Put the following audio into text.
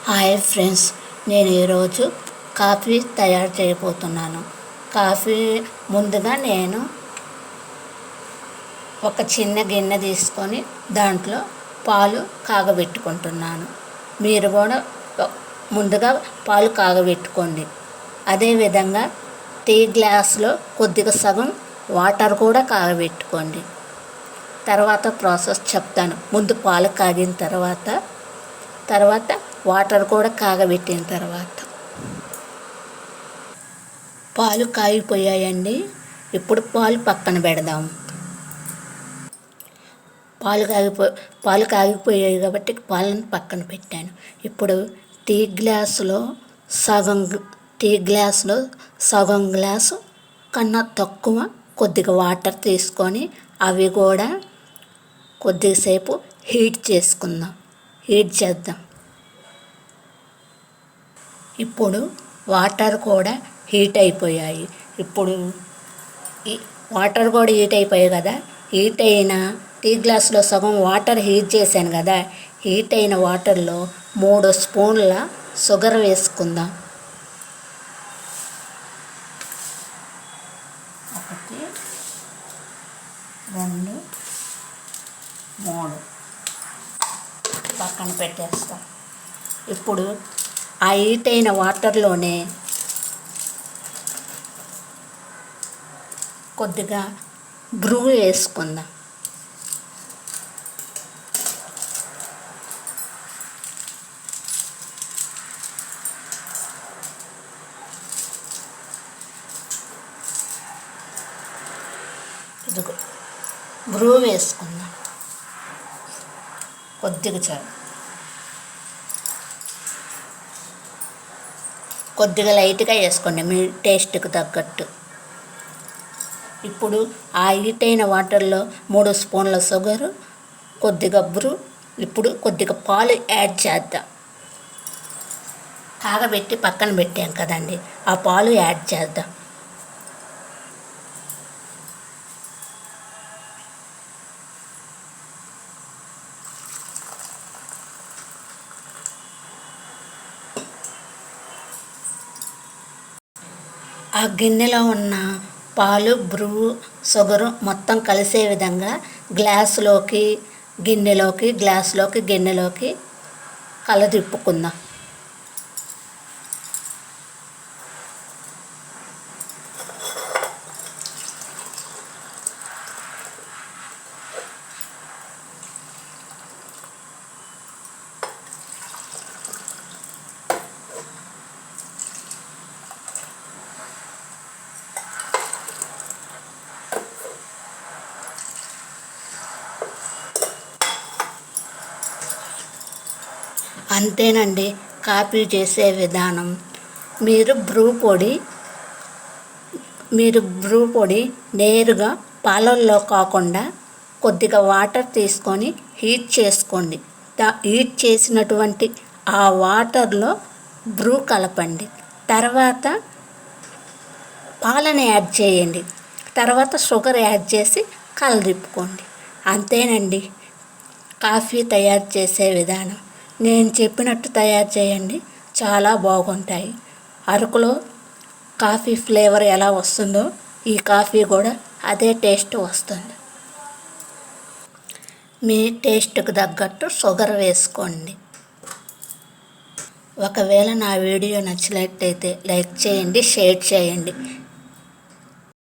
Hi friends, నేను ఈరోజు coffee తయారు చేయబోతున్నాను. కాఫీ ముందుగా నేను ఒక చిన్న గిన్నె తీసుకొని దాంట్లో పాలు కాగబెట్టుకుంటున్నాను. మీరు కూడా ముందుగా పాలు కాగబెట్టుకోండి. అదేవిధంగా టీ గ్లాస్లో కొద్దిగా సగం వాటర్ కూడా కాగబెట్టుకోండి. తర్వాత ప్రాసెస్ చెప్తాను. ముందు పాలు కాగిన తర్వాత వాటర్ కూడా కాగబెట్టిన తర్వాత పాలు కాగిపోయాయండి. ఇప్పుడు పాలు పక్కన పెడదాం. పాలు కాగిపోయాయి కాబట్టి పాలను పక్కన పెట్టాను. ఇప్పుడు టీ గ్లాసులో సగం గ్లాసు కన్నా తక్కువ కొద్దిగా వాటర్ తీసుకొని అవి కూడా కొద్దిసేపు హీట్ చేద్దాం. ఇప్పుడు వాటర్ కూడా హీట్ అయిపోయాయి. ఇప్పుడు ఈ వాటర్ కూడా హీట్ అయిపోయాయి కదా. హీట్ అయిన టీ గ్లాసులో సగం వాటర్ హీట్ చేశాను కదా. హీట్ అయిన వాటర్లో 3 స్పూన్ల షుగర్ వేసుకుందాం. 1 2 3 పక్కన పెట్టేస్తాం. ఇప్పుడు ఆ హీట్ అయిన వాటర్లోనే కొద్దిగా బ్రూ వేసుకుందాం. ఇదిగో బ్రూ వేసుకుందాం. కొద్దిగా చాలు. కొద్దిగా లైట్గా వేసుకోండి మీ టేస్ట్కి తగ్గట్టు. ఇప్పుడు ఆ హీట్ అయిన వాటర్లో 3 స్పూన్ల షుగరు, కొద్దిగా బ్రూ, ఇప్పుడు కొద్దిగా పాలు యాడ్ చేద్దాం. కాగబెట్టి పక్కన పెట్టాం కదండి, ఆ పాలు యాడ్ చేద్దాం. ఆ గిన్నెలో ఉన్న పాలు, బ్రూ, షుగరు మొత్తం కలిసే విధంగా గ్లాసులోకి గిన్నెలోకి కలదిప్పుకుందాం. అంతేనండి కాఫీ చేసే విధానం. మీరు బ్రూ పొడి నేరుగా పాలల్లో కాకుండా కొద్దిగా వాటర్ తీసుకొని హీట్ చేసుకోండి. హీట్ చేసినటువంటి ఆ వాటర్లో బ్రూ కలపండి. తర్వాత పాలను యాడ్ చేయండి. తర్వాత షుగర్ యాడ్ చేసి కలదిప్పుకోండి. అంతేనండి కాఫీ తయారు చేసే విధానం. నేను చెప్పినట్టు తయారు చేయండి, చాలా బాగుంటాయి. అరకులో కాఫీ ఫ్లేవర్ ఎలా వస్తుందో ఈ కాఫీ కూడా అదే టేస్ట్ వస్తుంది. మీ టేస్ట్కి తగ్గట్టు షుగర్ వేసుకోండి. ఒకవేళ నా వీడియో నచ్చినట్లయితే లైక్ చేయండి, షేర్ చేయండి.